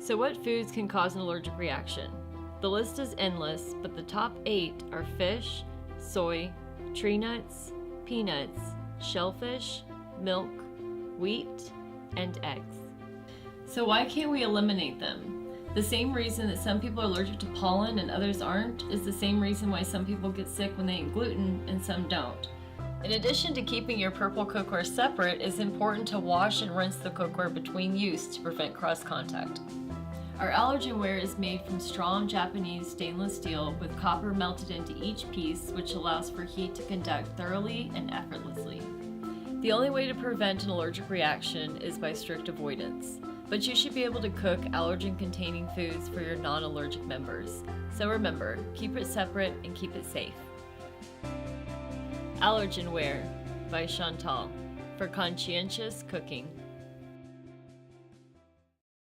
So what foods can cause an allergic reaction? The list is endless, but the top 8 are fish, soy, tree nuts, peanuts, shellfish, milk, wheat, and eggs. So why can't we eliminate them? The same reason that some people are allergic to pollen and others aren't is the same reason why some people get sick when they eat gluten and some don't. In addition to keeping your purple cookware separate, it's important to wash and rinse the cookware between use to prevent cross-contact. Our AllergenWare is made from strong Japanese stainless steel with copper melted into each piece, which allows for heat to conduct thoroughly and effortlessly. The only way to prevent an allergic reaction is by strict avoidance, but you should be able to cook allergen-containing foods for your non-allergic members. So remember, keep it separate and keep it safe. AllergenWare by Chantal for conscientious cooking.